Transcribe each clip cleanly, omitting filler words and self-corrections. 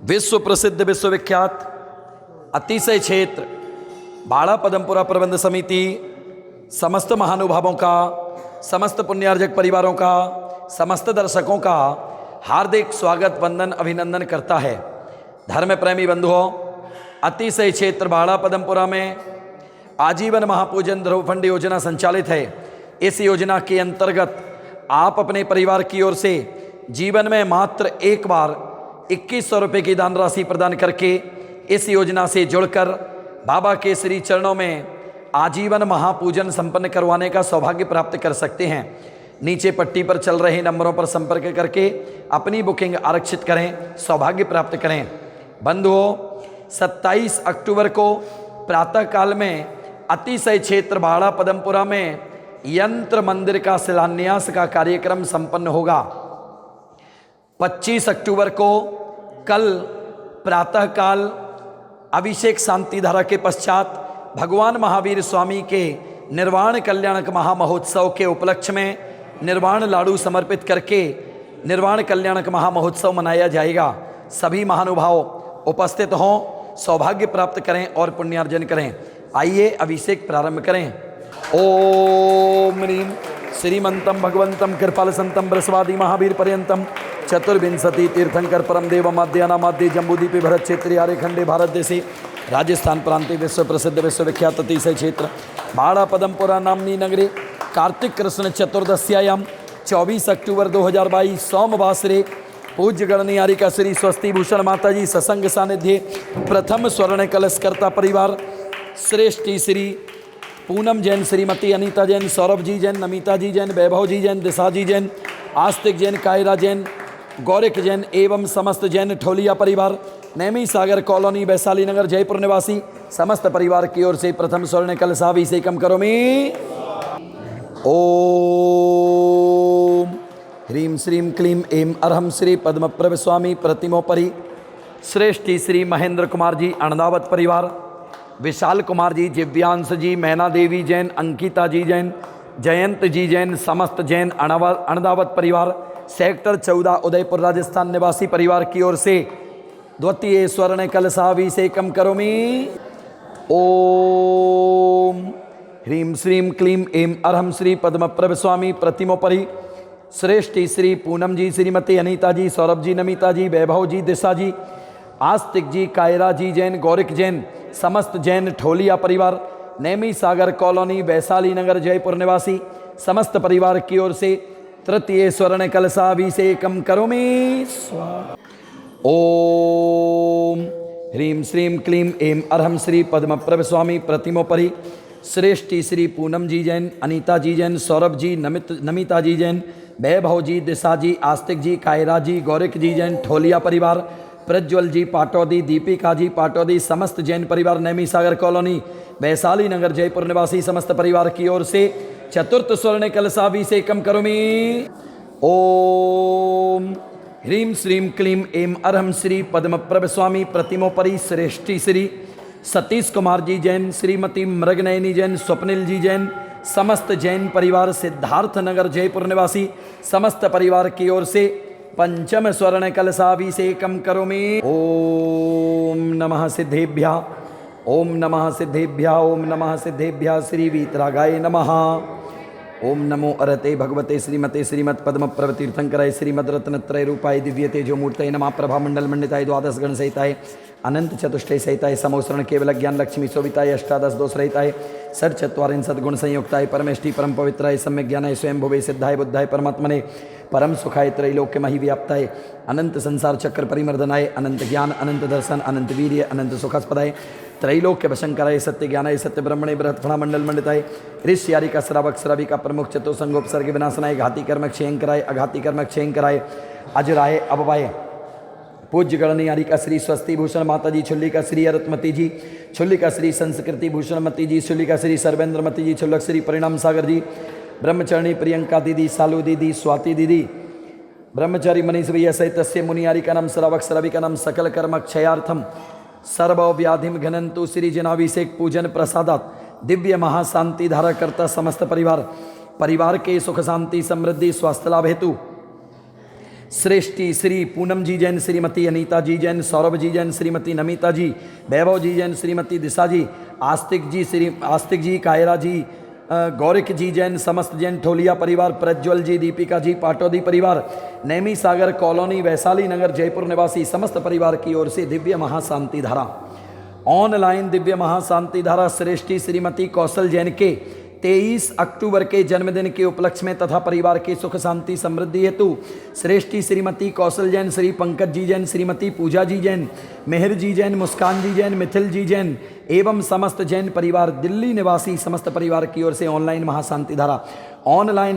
विश्व प्रसिद्ध विश्वविख्यात अतिशय क्षेत्र बाड़ा पदमपुरा प्रबंध समिति समस्त महानुभावों का, समस्त पुण्यार्जक परिवारों का, समस्त दर्शकों का हार्दिक स्वागत, वंदन, अभिनंदन करता है। धर्म प्रेमी बंधुओं, अतिशय क्षेत्र बाड़ा पदमपुरा में आजीवन महापूजन ध्रुवफंड योजना संचालित है। इस योजना के अंतर्गत आप अपने परिवार की ओर से जीवन में मात्र एक बार 2100 रुपये की दान राशि प्रदान करके इस योजना से जुड़कर बाबा के श्री चरणों में आजीवन महापूजन संपन्न करवाने का सौभाग्य प्राप्त कर सकते हैं। नीचे पट्टी पर चल रहे नंबरों पर संपर्क करके अपनी बुकिंग आरक्षित करें, सौभाग्य प्राप्त करें। बंधुओं, 27 अक्टूबर को प्रातःकाल में अतिशय क्षेत्र बाड़ा पदमपुरा में यंत्र मंदिर का शिलान्यास का कार्यक्रम संपन्न होगा। 25 अक्टूबर को कल प्रातःकाल अभिषेक शांति धारा के पश्चात भगवान महावीर स्वामी के निर्वाण कल्याणक महामहोत्सव के उपलक्ष्य में निर्वाण लाडू समर्पित करके निर्वाण कल्याणक महामहोत्सव मनाया जाएगा। सभी महानुभाव उपस्थित हों, सौभाग्य प्राप्त करें और पुण्यार्जन करें। आइए अभिषेक प्रारंभ करें। ओम ह्रीं श्रीमंतम भगवंतम कृपाल संतम बृहस्वादी महावीर पर्यंतम चतुर्विंशति तीर्थंकर परम देव माध्यानामाद्य जम्बूद्वीपे भरत क्षेत्रे आर्यखंडे भारत देशे राजस्थान प्रांते विश्व प्रसिद्ध विश्वविख्यात अतिशय क्षेत्र बाड़ा पदमपुरा नामनी नगरे कार्तिक कृष्ण चतुर्दश्यायां 24 अक्टूबर 2022 सोमवासरे पूज्य गणनियारिका श्री स्वस्ति भूषण माताजी सत्संग सानिध्य प्रथम स्वर्ण कलशकर्ता परिवार श्रेष्ठी श्री पूनम जैन, श्रीमती अनीता जैन, सौरभ जी जैन, नमिता जी जैन, वैभव जी जैन, दिशा जी जैन, आस्तिक जैन, कायरा जैन, गौरिक जैन एवं समस्त जैन ठोलिया परिवार, नैमी सागर कॉलोनी, वैशाली नगर, जयपुर निवासी समस्त परिवार की ओर से प्रथम स्वर्ण कलशाभिषेकम करोमि। ओम ह्रीं श्रीं क्लीं ऐं अर्हं श्री पद्मप्रभ स्वामी प्रतिमोपरि श्रेष्ठी श्री महेंद्र कुमार जी अणदावत परिवार, विशाल कुमार जी, दिव्यांश जी, मैना देवी जैन, अंकिता जी जैन, जयंत जी जैन, समस्त जैन अणदावत परिवार, सेक्टर 14 उदयपुर राजस्थान निवासी परिवार की ओर से द्वितीय स्वर्ण कलशाभिषेकम करोमि। ओम ह्रीं श्रीं क्लीं ऐं अर्हं श्री पद्मप्रभ स्वामी प्रतिमोपरि श्रेष्ठी श्री पूनम जी, श्रीमती अनीता जी, सौरभ जी, नमिता जी, वैभव जी, दिशा जी, आस्तिक जी, कायरा जी जैन, गौरिक जैन, समस्त जैन ठोलिया परिवार, नैमी सागर कॉलोनी, वैशाली नगर, जयपुर निवासी समस्त परिवार की ओर से तृतीय स्वर्ण कलशाभिषेकम करोमि। ओम ह्रीं श्रीं क्लीं ऐं अर्हं श्री पद्मप्रभ स्वामी प्रतिमोपरि श्रेष्ठी श्री पूनम जी जैन, अनीता जी जैन, सौरभ जी, नमिता जी जैन, वैभव जी, दिशा जी, आस्तिक जी, कायरा जी, गौरिक जी जैन ठोलिया परिवार, प्रज्वल जी पाटौदी, दीपिका जी पाटौदी, समस्त जैन परिवार, नैमी सागर कॉलोनी, वैशाली नगर, जयपुर निवासी समस्त परिवार की ओर से चतुर्थ स्वर्ण कलशाभिषेकम करोमि। ओम ह्रीं श्रीं क्लीं ऐं अर्हं श्री पद्मप्रभ स्वामी प्रतिमोपरि श्रेष्ठी श्री सतीश कुमार जी जैन, श्रीमती मृगनयनी जैन, स्वप्निल जी जैन, समस्त जैन परिवार, सिद्धार्थ नगर, जयपुर निवासी समस्त परिवार की ओर से पंचम स्वर्ण कलशाभिषेकम करोमि। ओम नमः सिद्धेभ्यः, ओम नमः सिद्धेभ्यः, ओम नमः सिद्धेभ्यः, श्री वीतरागाय नमः। ओम नमो अरते भगवते श्रीमते श्रीमत् पद्मप्रभ तीर्थंकराय श्रीमद् रत्नत्रय रूपाय दिव्य तेजो मूर्तये नमः। प्रभा मंडल मंडिताय द्वादश गण सहिताय अनंत चतुष्टय सहिताय समोसरण केवल ज्ञान लक्ष्मी शोभिताय अष्टादश दोष रहिताय षट चत्वारिंशत् सद्गुण संयुक्ताय परमेष्टि परम पवित्राय सम्यक ज्ञानाय स्वयं भुवे सिद्धाय बुद्धाय परमात्मने परम सुखाय त्रैलोक्य मही व्याप्ताय अनंत संसार चक्र परिमर्दनाय अनंत ज्ञान अनंत दर्शन अनंत वीर्य अनंत सुखास्पदाय त्रैलोक्य वशंकराय सत्य ज्ञानाय सत्य ब्रह्मणे बृहत् फणा मंडल मंडिताय ऋष्यारिका श्रावक श्राविका प्रमुख चतुसंगोपसर्ग विनाशनाय घाती कर्म क्षयंकराय अघाती कर्म क्षयंकराय अजराय अभवाय पूज्य गणनियारिका श्री स्वस्ति भूषण माताजी, छुल्लिका श्री अरुतमती जी, छुल्लिका श्री संस्कृति भूषणमती जी, छुल्लिका श्री सर्वेंद्रमती जी, छुल्लक श्री परिणाम सागर जी, ब्रह्मचरणी प्रियंका दीदी, सालू दीदी, स्वाति दीदी, ब्रह्मचारी मनीष भैया सहित तस्य मुनियारिका नाम श्रावक श्राविका नाम सकल कर्म क्षयार्थम सर्व व्याधिम घनंतु श्री जनाभिषेक पूजन प्रसादात दिव्य महाशांति धारा करता समस्त परिवार के सुख शांति समृद्धि स्वास्थ्य लाभ हेतु श्रेष्ठी श्री पूनम जी जैन, श्रीमती अनीता जी जैन, सौरभ जी जैन, श्रीमती नमिता जी, वैभव जी जैन, श्रीमती दिशा जी, आस्तिक जी, कायरा जी, गौरिक जी जैन, समस्त जैन ठोलिया परिवार, प्रज्वल जी, दीपिका जी, पाटौदी परिवार, नैमी सागर कॉलोनी, वैशाली नगर, जयपुर निवासी समस्त परिवार की ओर से दिव्य महाशांति धारा, ऑनलाइन दिव्य महाशांति धारा श्रेष्ठी श्रीमती कौशल जैन के 23 अक्टूबर के जन्मदिन के उपलक्ष्य में तथा परिवार के सुख शांति समृद्धि हेतु श्रेष्ठी श्रीमती कौशल जैन, श्री पंकज जी जैन, श्रीमती पूजा जी जैन, मेहर जी जैन, मुस्कान जी जैन, मिथिल जी जैन एवं समस्त जैन परिवार, दिल्ली निवासी समस्त परिवार की ओर से ऑनलाइन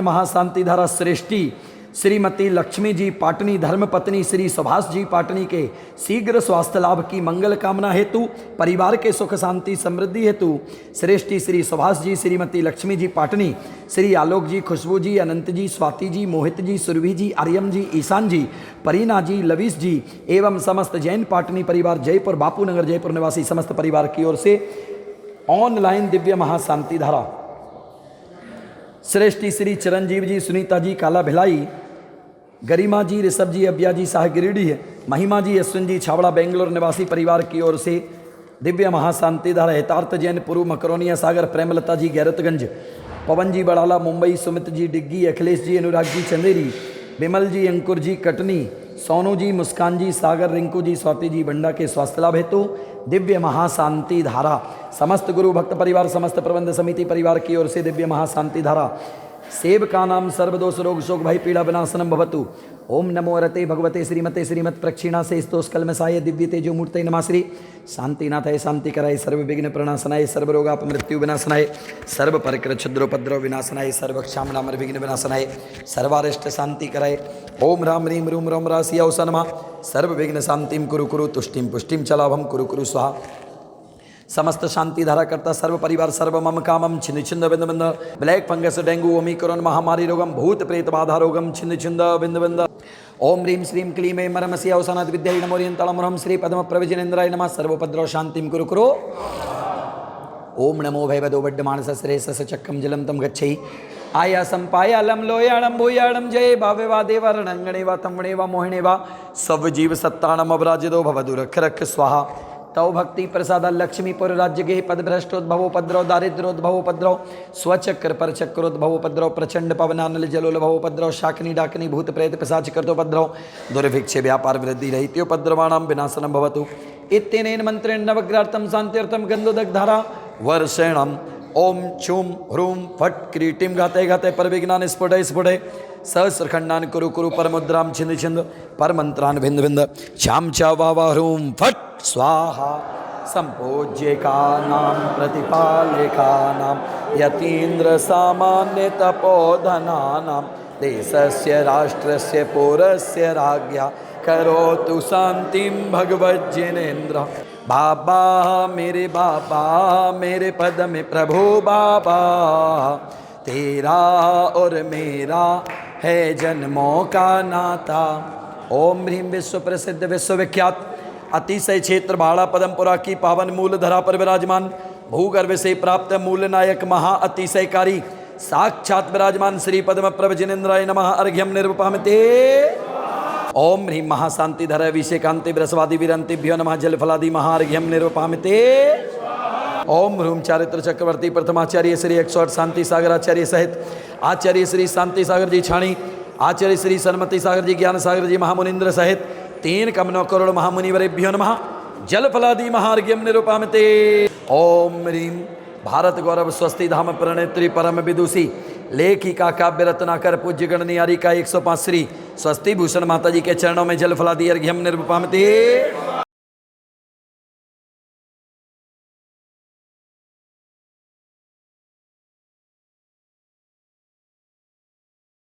महाशांति धारा श्रेष्ठी श्रीमती लक्ष्मी जी पाटनी, धर्मपत्नी श्री सुभाष जी पाटनी के शीघ्र स्वास्थ्य लाभ की मंगल कामना हेतु, परिवार के सुख शांति समृद्धि हेतु श्रेष्ठी श्री सुभाष जी, श्रीमती लक्ष्मी जी पाटनी, श्री आलोक जी, खुशबू जी, अनंत जी, स्वाति जी, मोहित जी, सुरभि जी, आर्यम जी, ईशान जी, परीना जी, लवीश जी एवं समस्त जैन पाटनी परिवार, जयपुर बापू नगर, जयपुर निवासी समस्त परिवार की ओर से ऑनलाइन दिव्य महाशांति धारा श्रेष्ठी श्री चिरंजीव जी, सुनीता जी, काला भिलाई, गरिमा जी, ऋषभ जी, अब्या जी, शाह गिरिडीह, महिमा जी, अश्विन जी, छावड़ा बेंगलोर निवासी परिवार की ओर से दिव्य महाशांति धारा, हितार्थ जैन, पुरु मकरोनिया सागर, प्रेमलता जी, गैरतगंज, पवन जी बड़ाला मुंबई, सुमित जी डिग्गी, अखिलेश जी, अनुराग जी चंदेरी, विमल जी, अंकुर जी कटनी, सोनू जी, मुस्कान जी, सागर, रिंकू जी, स्वाति जी बंडा के स्वास्थ्य लाभ हेतु दिव्य महाशांति धारा, समस्त गुरु भक्त परिवार, समस्त प्रबंध समिति परिवार की ओर से दिव्य महाशांति धारा, सेव का नाम सर्वदोष रोग शोक भय पीड़ा विनाशनम भवतु। ओम नमो रते भगवते श्रीमते श्रीमत प्रक्षिणा से स्तोष कलमसाय दिव्य तेजो मूर्ते नमः श्री शांतिनाथाय शांति कराय सर्व विघ्न प्रणाशनाय सर्व रोगाप मृत्यु विनाशनाय सर्व परिकर क्षुद्रोपद्रव विनाशनाय सर्व क्षामनामर विघ्न विनाशनाय सर्वारिष्ट शांति कराय। ओम राम रीम रूम रोम राशि अवसा नमः सर्व विघ्न शांतिम कुरु कुरु तुष्टिम पुष्टिम चलाभम कुरु कुरु स्वाहा। समस्त शांति धारा करता सर्व परिवार सर्व मम कामम छिन्न छिंद बिंद बिंद ब्लैक फंगस डेंगू ओमिक्रॉन महामारी रोगम भूत प्रेत बाधा रोगम छिन्न छिंद बिंद बिंद। ओम ह्रीं श्रीं क्लीं ऐं मरमसि अवसानात् विद्याय नमोरियंताళमरहं श्री पद्म प्रवचनेन्द्राय नमः सर्वोपद्रव शांतिं कुरु कुरु। ओम नमो भैवदो बड्डमानस श्रेयस चक्रम जलम तम गच्छै आयासम पायालम लोयाणम भूयाणम जय भावे वा देवरणंगणे वा तमणे वा मोहिणे वा सब जीव सत्ताणम अवराजितो भवदु रख रख स्वाहा। तव भक्ति प्रसाद लक्ष्मीपुर राज्य गे पदभ्रष्टोद्भवोपद्रव दारिद्रोद्भवोपद्रव स्वचक्र पर चक्रोद्भवोपद्रव प्रचंड पवनानल जलोद्भवोपद्रव शाकिनी डाकिनी भूत प्रेत पिशाच कृतोपद्रव दुर्भिक्ष व्यापार वृद्धि रहित्योपद्रवाणां विनाशनं भवतु इत्यनेन मंत्रेण नवग्रार्थं शान्त्यर्थं गन्धोदकधारा वर्षेणम् ओम छूम ह्रूम फट क्रीटिम घाते घाते पर विज्ञान स्फुटे स्फुटे सहस्रखंडान कुरु कुरु पर मुद्राम छिंद छिंद पर मंत्रान भिंद भिंद श्याम चा वावा ह्रूम फट स्वाहा। संपूज्य का नाम प्रतिपाले का नाम यतीन्द्र सामान्य तपोधना नाम देशस्य राष्ट्रस्य पौरस्य राज्ञा करोतु शांतिम भगवज्जनेन्द्र। बाबा मेरे पद में प्रभु बाबा तेरा और मेरा है जन्मों का नाता। ओम ह्रीं विश्व प्रसिद्ध विश्वविख्यात अतिशय क्षेत्र भाड़ा पदमपुरा की पावन मूल धरा पर विराजमान भूगर्भ से प्राप्त मूल नायक महा अतिशयकारी साक्षात विराजमान श्री पद्म प्रवचनेन्द्राय नमः अर्घ्यम निर्वपामते। ओम ह्रीं महाशांति धर अभिषेकांति ब्रसवादि विरंतिभ्यो नमः जल फलादि महार्घ्यम निर्वपामते। ओम ह्रूम चारित्र चक्रवर्ती प्रथमाचार्य श्री 108 शांति सागर आचार्य सहित आचार्य श्री शांति सागर जी छाणी आचार्य श्री सन्मति सागर जी ज्ञान सागर जी महामुनिन्द्र सहित 3 कमनों करोड़ महामुनिवरेभ्यो नमः जल फलादि महार्घ्यम निरूपामते। ओम ह्रीं भारत गौरव स्वस्ति धाम प्रणेत्री परम विदुषी लेखिका काव्य रत्नाकर पूज्य गणनियारी का 105 श्री स्वस्ति भूषण माता जी के चरणों में जल फलादि अर्घ्यम निरूपामते।